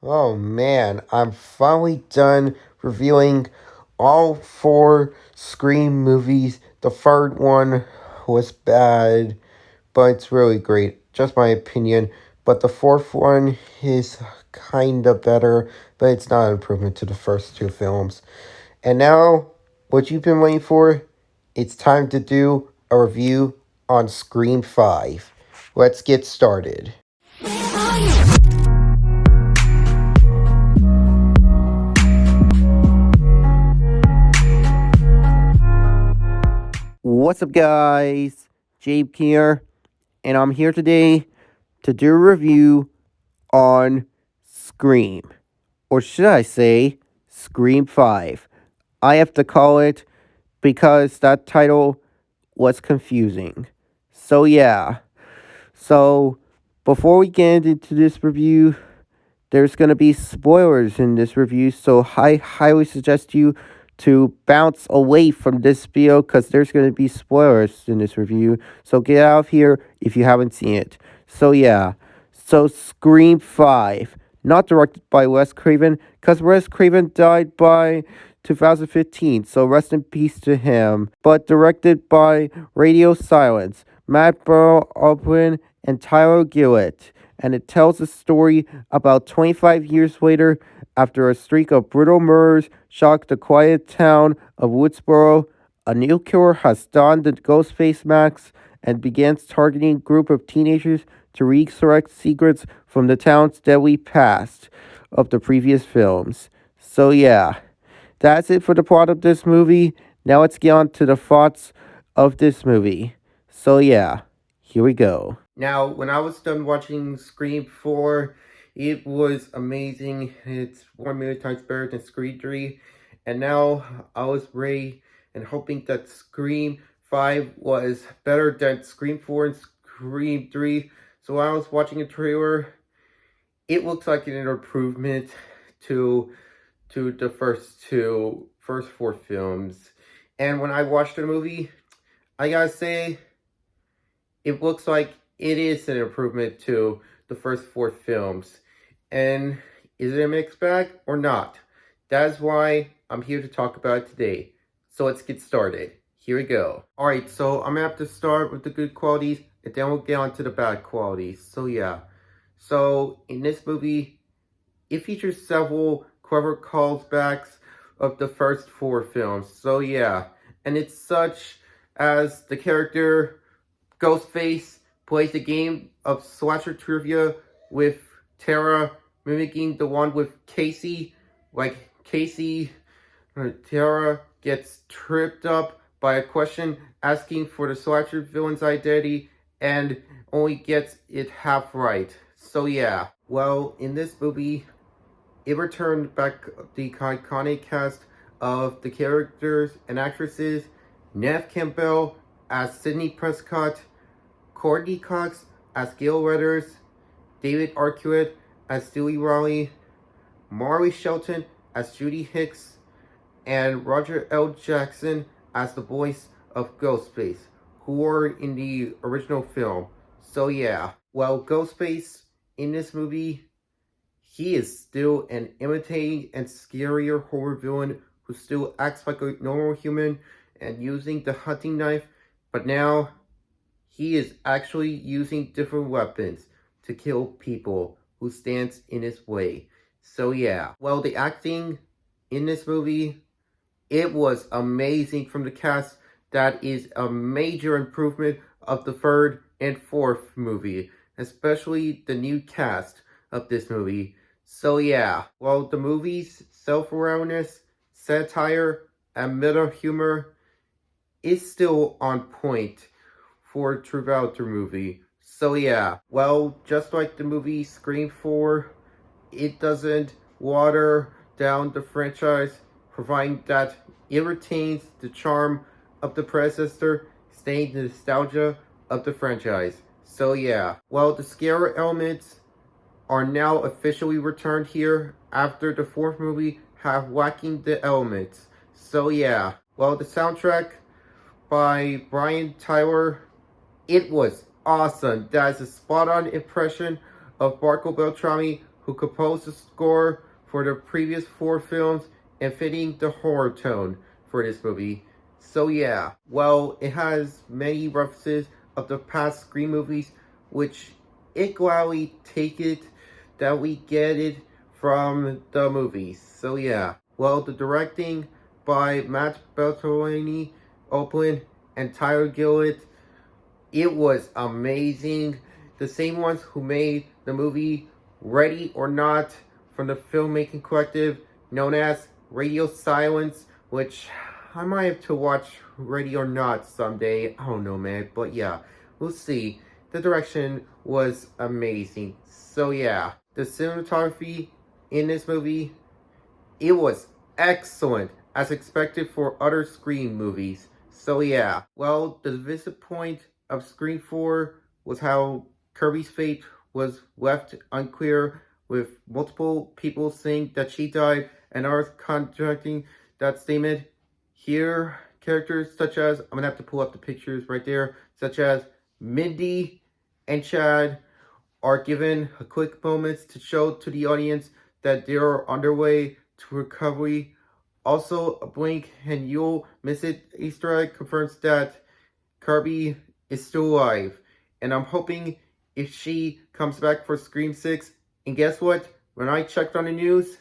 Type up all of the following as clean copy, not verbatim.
Oh man, I'm finally done reviewing all four Scream movies. The third one was bad, but it's really great. Just my opinion. But the fourth one is kinda better, but it's not an improvement to the first two films. And now, what you've been waiting for, it's time to do a review on Scream 5. Let's get started. What's up, guys? Jabe here, and I'm here today to do a review on Scream. Or should I say, Scream 5. I have to call it because that title was confusing. So, yeah. So, before we get into this review, there's going to be spoilers in this review, so I highly suggest you to bounce away from this video because there's going to be spoilers in this review. So get out of here if you haven't seen it. So yeah, so Scream 5, not directed by Wes Craven because Wes Craven died by 2015, so rest in peace to him. But directed by Radio Silence, Matt Burr-Owen, and Tyler Gillett, and it tells a story about 25 years later after a streak of brutal murders shocked the quiet town of Woodsboro. A new killer has donned the ghost face mask and begins targeting a group of teenagers to resurrect secrets from the town's deadly past of the previous films. So yeah, that's it for the plot of this movie. Now let's get on to the thoughts of this movie. So yeah, here we go. Now, when I was done watching Scream 4, it was amazing. It's 1 million times better than Scream 3. And now I was ready and hoping that Scream 5 was better than Scream 4 and Scream 3. So when I was watching a trailer, it looks like an improvement to the first four films. And when I watched the movie, I gotta say, it looks like it is an improvement to the first four films. And is it a mixed bag or not? That is why I'm here to talk about it today. So let's get started. Here we go. Alright, so I'm gonna have to start with the good qualities and then we'll get on to the bad qualities. So yeah. So in this movie, it features several clever callbacks of the first four films. So yeah. And it's such as the character Ghostface plays a game of slasher trivia with Tara, mimicking the one with Casey. Like Tara gets tripped up by a question asking for the slasher villain's identity and only gets it half right. So yeah, well, in this movie, it returned back the iconic cast of the characters and actresses: Neve Campbell as Sidney Prescott, Courtney Cox as Gail Weathers, David Arquette as Stewie Raleigh, Maury Shelton as Judy Hicks, and Roger L. Jackson as the voice of Ghostface, who were in the original film. So yeah, well, Ghostface in this movie, he is still an imitating and scarier horror villain who still acts like a normal human and using the hunting knife, but now he is actually using different weapons to kill people who stands in his way. So yeah, well, the acting in this movie, it was amazing from the cast. That is a major improvement of the third and fourth movie, especially the new cast of this movie. So yeah, well, the movie's self-awareness, satire, and meta humor is still on point for throughout the movie. So yeah, well, just like the movie Scream 4, it doesn't water down the franchise, providing that it retains the charm of the predecessor, staying the nostalgia of the franchise. So yeah, well, the scare elements are now officially returned here after the fourth movie have lacking the elements. So yeah, well, the soundtrack by Brian Tyler, it was awesome. That is a spot-on impression of Barco Beltrami, who composed the score for the previous 4 films and fitting the horror tone for this movie. So yeah, well, it has many references of the past Scream movies, which it gladly take it that we get it from the movies. So yeah, well, the directing by Matt Bertolini, Oakland, and Tyler Gillett, it was amazing. The same ones who made the movie Ready or Not from the filmmaking collective known as Radio Silence, which I might have to watch Ready or Not someday. I don't know, man, but yeah, we'll see. The direction was amazing. So yeah, the cinematography in this movie, it was excellent, as expected for other Scream movies. So yeah, well, the divisive point of Scream 4 was how Kirby's fate was left unclear, with multiple people saying that she died and others contradicting that statement. Here, characters such as, I'm gonna have to pull up the pictures right there, such as Mindy and Chad are given a quick moments to show to the audience that they are underway to recovery. Also, a blink and you'll miss it Easter egg confirms that Kirby is still alive. And I'm hoping if she comes back for Scream 6. And guess what? When I checked on the news,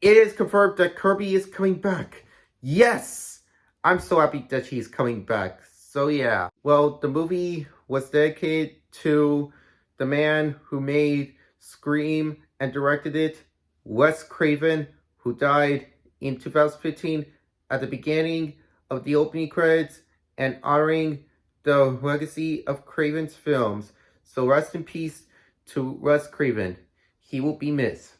it is confirmed that Kirby is coming back. Yes! I'm so happy that she's coming back. So yeah. Well, the movie was dedicated to the man who made Scream and directed it, Wes Craven, who died in 2015 at the beginning of the opening credits, and honoring the legacy of Craven's films. So rest in peace to Wes Craven. He will be missed.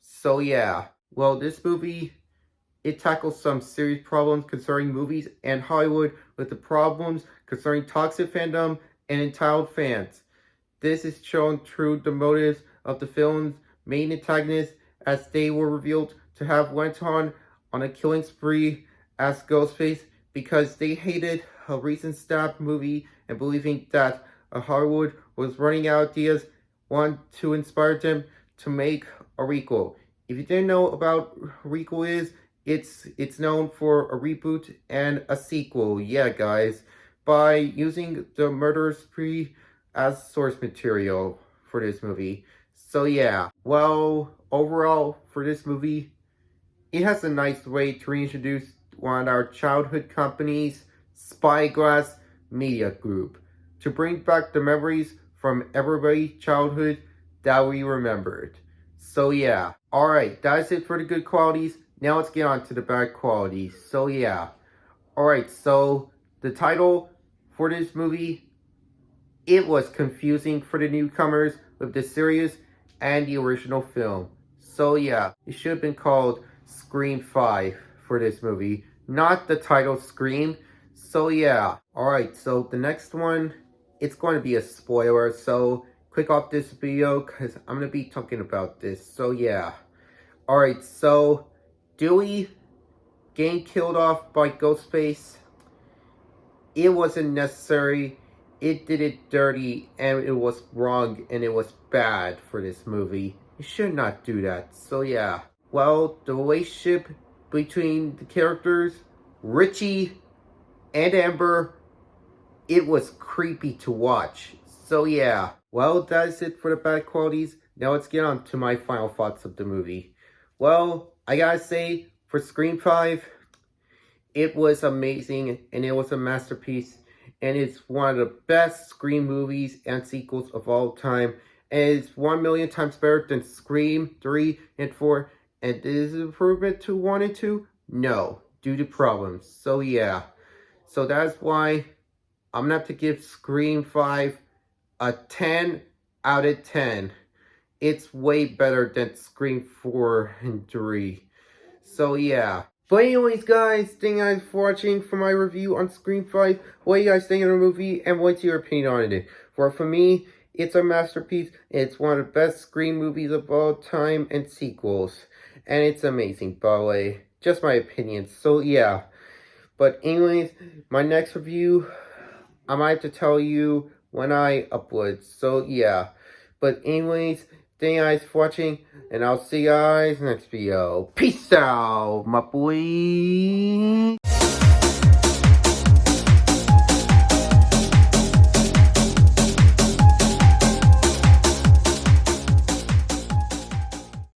So yeah, well, this movie, it tackles some serious problems concerning movies and Hollywood, with the problems concerning toxic fandom and entitled fans. This is shown through the motives of the film's main antagonists, as they were revealed to have went on a killing spree as Ghostface because they hated a recent Stab movie and believing that Hollywood was running out of ideas, want to inspire them to make a requel. If you didn't know about requel is, it's known for a reboot and a sequel. Yeah, guys, by using the murder spree as source material for this movie. So yeah, well, overall for this movie, it has a nice way to reintroduce one of our childhood companies, Spyglass Media Group, to bring back the memories from everybody's childhood that we remembered. So yeah, alright, that's it for the good qualities. Now let's get on to the bad qualities. So yeah, alright, so the title for this movie, it was confusing for the newcomers with the series and the original film. So yeah, it should have been called Scream 5 for this movie, not the title Scream. So yeah, alright, so the next one, it's going to be a spoiler, so click off this video because I'm going to be talking about this. So yeah, alright, so Dewey getting killed off by Ghostface, it wasn't necessary. It did it dirty, and it was wrong, and it was bad for this movie. You should not do that. So yeah. Well, the relationship between the characters, Richie and Amber, it was creepy to watch. So yeah. Well, that's it for the bad qualities. Now let's get on to my final thoughts of the movie. Well, I gotta say, for Scream 5, it was amazing, and it was a masterpiece. And it's one of the best Scream movies and sequels of all time. And it's 1,000,000 times better than Scream 3 and 4. And is it an improvement to 1 and 2? No, due to problems. So yeah. So that's why I'm going to have to give Scream 5 a 10 out of 10. It's way better than Scream 4 and 3. So yeah. But anyways, guys, thank you guys for watching for my review on Scream 5. What do you guys think of the movie, and what's your opinion on it? For me, it's a masterpiece. It's one of the best Scream movies of all time and sequels. And it's amazing, by the way. Just my opinion. So, yeah. But anyways, my next review, I might have to tell you when I upload. So, yeah. But anyways, Thank you guys for watching, and I'll see you guys next video. Peace out, my boy.